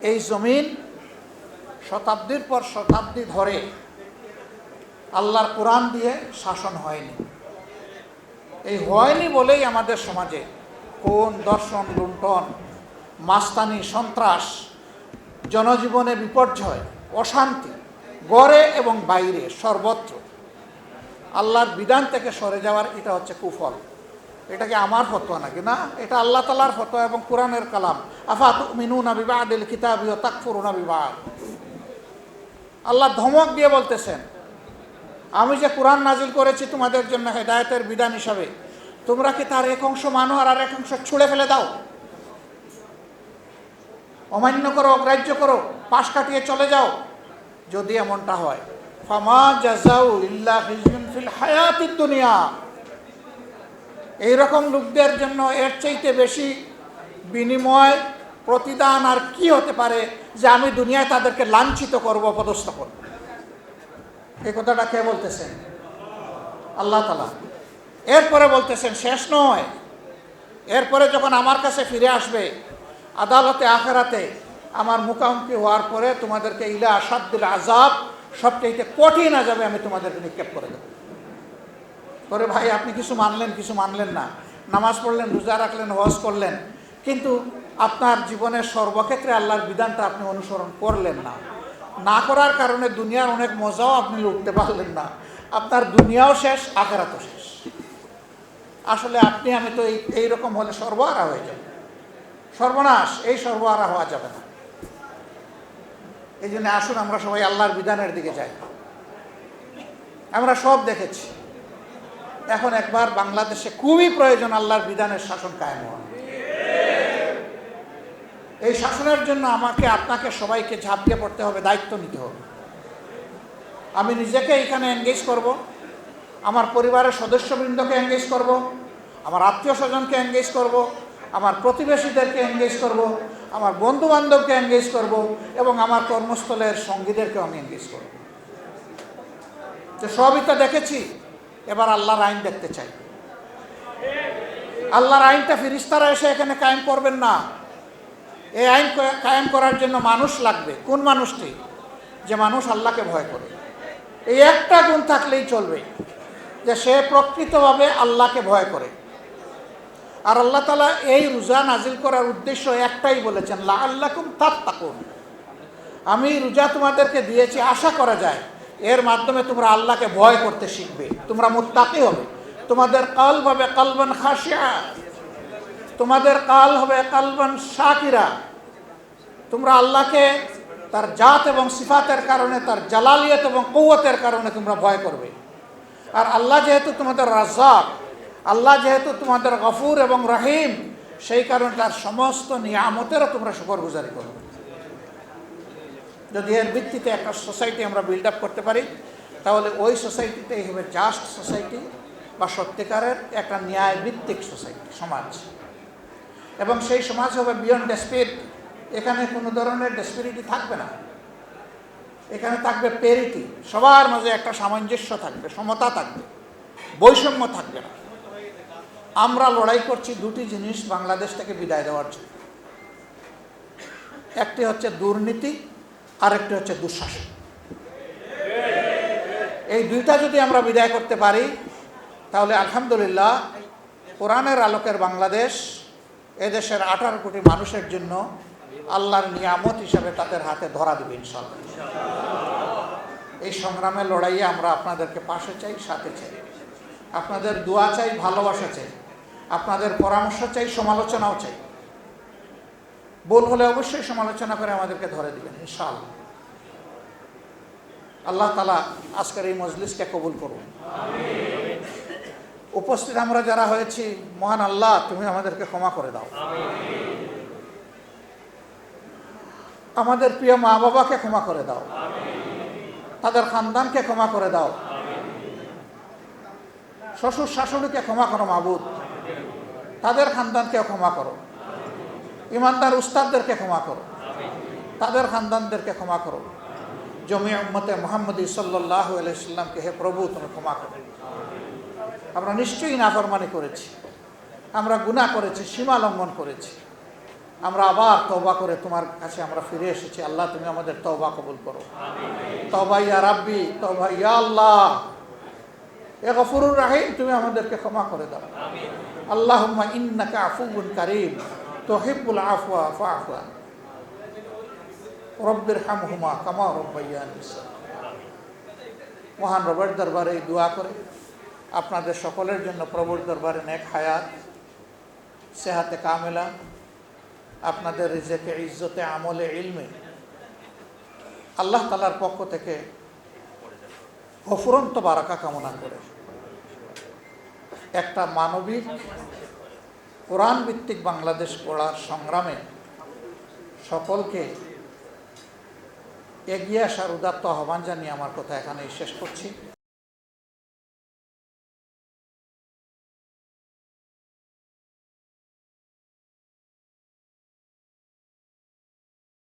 এই জমিন শতাব্দীর পর শতাব্দী ধরে আল্লাহর কোরআন দিয়ে শাসন হয়নি। এই হয়নি বলেই আমাদের সমাজে খুন, দর্শন, লুণ্ঠন, মাস্তানি, সন্ত্রাস, জনজীবনে বিপর্যয়, অশান্তি গড়ে এবং বাইরে সর্বত্র। আল্লাহর বিধান থেকে সরে যাওয়ার এটা হচ্ছে কুফল। এটা কি আমার ফতোয়া নাকি? না, এটা আল্লাহ তাআলার ফতোয়া এবং কোরআনের কালাম। আফাতুমিনুনা বিবাদিল কিতাবি ওয়া তাকফুরুনা বিবাদ। আল্লাহ ধমক দিয়ে বলতেছেন, আমি যে কোরআন নাজিল করেছি তোমাদের জন্য হেদায়েতের বিধান হিসাবে, তোমরা কি তার এক অংশ মানো আর আরেক অংশ ছুঁড়ে ফেলে দাও, অমান্য করো, অগ্রাহ্য করো, পাশ কাটিয়ে চলে যাও? যদি এমনটা হয়, ফামা জাযাউ ইল্লা খিজয়ুন ফিল হায়াতিদ দুনিয়া, এইরকম লোকদের জন্য এর চাইতে বেশি বিনিময় প্রতিদান আর কি হতে পারে যে আমি দুনিয়ায় তাদেরকে লাঞ্ছিত করব, অপদস্থ করব? এই কথাটা কে বলতেছেন? আল্লাহ তাআলা। এরপরে বলতেছেন শেষ নয়, এরপরে যখন আমার কাছে ফিরে আসবে আদালতে আখিরাতে, আমার মুখামুখি হওয়ার পরে তোমাদেরকে ইলা আসাদ্দুল আযাব, সবচেয়ে কঠিন আযাবে আমি তোমাদেরকে নিক্ষেপ করে দেব। করে ভাই, আপনি কিছু মানলেন, কিছু মানলেন না, নামাজ পড়লেন, রোজা রাখলেন, হজ করলেন, কিন্তু আপনার জীবনের সর্বক্ষেত্রে আল্লাহর বিধানটা আপনি অনুসরণ করলেন না। না করার কারণে দুনিয়ার অনেক মজাও আপনি লুটতে পারলেন না। আপনার দুনিয়াও শেষ, আখিরাতও শেষ। আসলে আপনি আমি তো এইরকম হলে সর্বহারা হয়ে যাবে, সর্বনাশ। এই সর্বহারা হওয়া যাবে না। এই জন্য আসুন আমরা সবাই আল্লাহর বিধানের দিকে যাই। আমরা সব দেখেছি, এখন একবার বাংলাদেশে খুবই প্রয়োজন আল্লাহর বিধানের শাসন কায়েম হওয়া। এই শাসনের জন্য আমাকে, আপনাকে, সবাইকে ঝাঁপিয়ে পড়তে হবে, দায়িত্ব নিতে হবে। আমি নিজেকে এখানে এনগেজ করব, আমার পরিবারের সদস্যবৃন্দকে এনগেজ করব, আমার আত্মীয় স্বজনকে এনগেজ করব, আমার প্রতিবেশীদেরকে এনগেজ করব, আমার বন্ধু বান্ধবকে এনগেজ করব, এবং আমার কর্মস্থলের সঙ্গীদেরকেও আমি এনগেজ করব। যে সবই তো দেখেছি, এবার আল্লাহর আইন দেখতে চাই। আল্লাহর আইনটা ফেরেশতারা এসে এখানে কায়েম করবেন না। এই আইন কায়েম করার জন্য মানুষ লাগবে। কোন মানুষটি? যে মানুষ আল্লাহকে ভয় করে। এই একটা গুণ থাকলেই চলবে, যে সে প্রকৃতভাবে আল্লাহকে ভয় করে। আর আল্লাহ তাআলা এই রোজা নাজিল করার উদ্দেশ্য একটাই বলেছেন, লাআল্লাকুম তাত্তাকুন। আমি রোজা তোমাদেরকে দিয়েছি আশা করা যায় এর মাধ্যমে তোমরা আল্লাহকে ভয় করতে শিখবে, তোমরা মুত্তাকি হবে, তোমাদের কলব হবে কলবান খাশিয়া, তোমাদের কাল হবে কালবান শাকিরা। তোমরা আল্লাহকে তার জাত এবং সিফাতের কারণে, তার জালালিয়ত এবং কুওয়াতের কারণে তোমরা ভয় করবে। আর আল্লাহ যেহেতু তোমাদের রাজ্জাক, আল্লাহ যেহেতু তোমাদের গফুর এবং রহিম, সেই কারণে তার সমস্ত নিয়ামতেরও তোমরা শুকরগুজারি করবে। যদি এর ভিত্তিতে একটা সোসাইটি আমরা বিল্ড আপ করতে পারি, তাহলে ওই সোসাইটিতেই হবে জাস্ট সোসাইটি, বা সত্যিকারের একটা ন্যায় ভিত্তিক সোসাইটি, সমাজ। এবং সেই সমাজ হবে বিয়ন্ড ডেসপিরিটি। এখানে কোনো ধরনের ডেসপিরিটি থাকবে না, এখানে থাকবে পেরিটি। সবার মাঝে একটা সামঞ্জস্য থাকবে, সমতা থাকবে, বৈষম্য থাকবে না। আমরা লড়াই করছি দুটি জিনিস বাংলাদেশ থেকে বিদায় দেওয়ার জন্য। একটি হচ্ছে দুর্নীতি, আরেকটি হচ্ছে দুঃশাসন। এই দুইটা যদি আমরা বিদায় করতে পারি, তাহলে আলহামদুলিল্লাহ কোরআনের আলোকের বাংলাদেশ এদেশের 18 কোটি মানুষের জন্য আল্লাহর নিয়ামত হিসাবে তাদের হাতে ধরা দেবে ইনশাআল্লাহ। এই সংগ্রামের লড়াইয়ে আমরা আপনাদেরকে পাশে চাই, সাথে চাই, আপনাদের দোয়া চাই, ভালোবাসা চাই, আপনাদের পরামর্শ চাই, সমালোচনাও চাই। ভুল হলে অবশ্যই সমালোচনা করে আমাদেরকে ধরে দিবেন ইনশাআল্লাহ। আল্লাহ তাআলা আজকের এই মজলিসকে কবুল করুন। উপস্থিত আমরা যারা হয়েছি, মহান আল্লাহ তুমি আমাদেরকে ক্ষমা করে দাও। আমাদের প্রিয় মা বাবাকে ক্ষমা করে দাও, তাদের খানদানকে ক্ষমা করে দাও, শ্বশুর শাশুড়িকে ক্ষমা করো মাবুদ, তাদের খানদানকেও ক্ষমা করো, ইমানদার উস্তাদদেরকে ক্ষমা করো, তাদের খানদানদেরকে ক্ষমা করো। জমি উম্মতে মুহাম্মদী সাল্লাল্লাহু আলাইহি ওয়াসাল্লামকে হে প্রভু তুমি ক্ষমা করো। আমরা নিশ্চয়ই নাফরমানি করেছি, আমরা গুনাহ করেছি, সীমা লঙ্ঘন করেছি। আমরা আবার তওবা করে তোমার কাছে আমরা ফিরে এসেছি। আল্লাহ তুমি আমাদের তওবা কবুল করো। তওবা ইয়া রাব্বি, তওবা ইয়া আল্লাহ, এ গফুরুর রাহিম, তুমি আমাদেরকে ক্ষমা করে দাও। আল্লাহুম্মা ইন্নাকা আফুউন কারীম তুহিব্বুল আফওয়া ফা'ফু আন। রব্বিরহামহুমা কামা রাব্বায়ানি সগীরা। মহান রবের দরবারে এই দোয়া করে আপনাদের সকলের জন্য প্রভুর দরবারে নেক হায়াত, সেহাতে কামেলা, আপনাদের রিজেকে ইজ্জতে আমলে ইলমে আল্লাহ তাআলার পক্ষ থেকে অফুরন্ত বারাকা কামনা করে একটা মানবিক কোরআন ভিত্তিক বাংলাদেশ গড়ার সংগ্রামে সকলকে এগিয়ে আসার উদাত্ত আহ্বান জানিয়ে আমার কথা এখানেই শেষ করছি।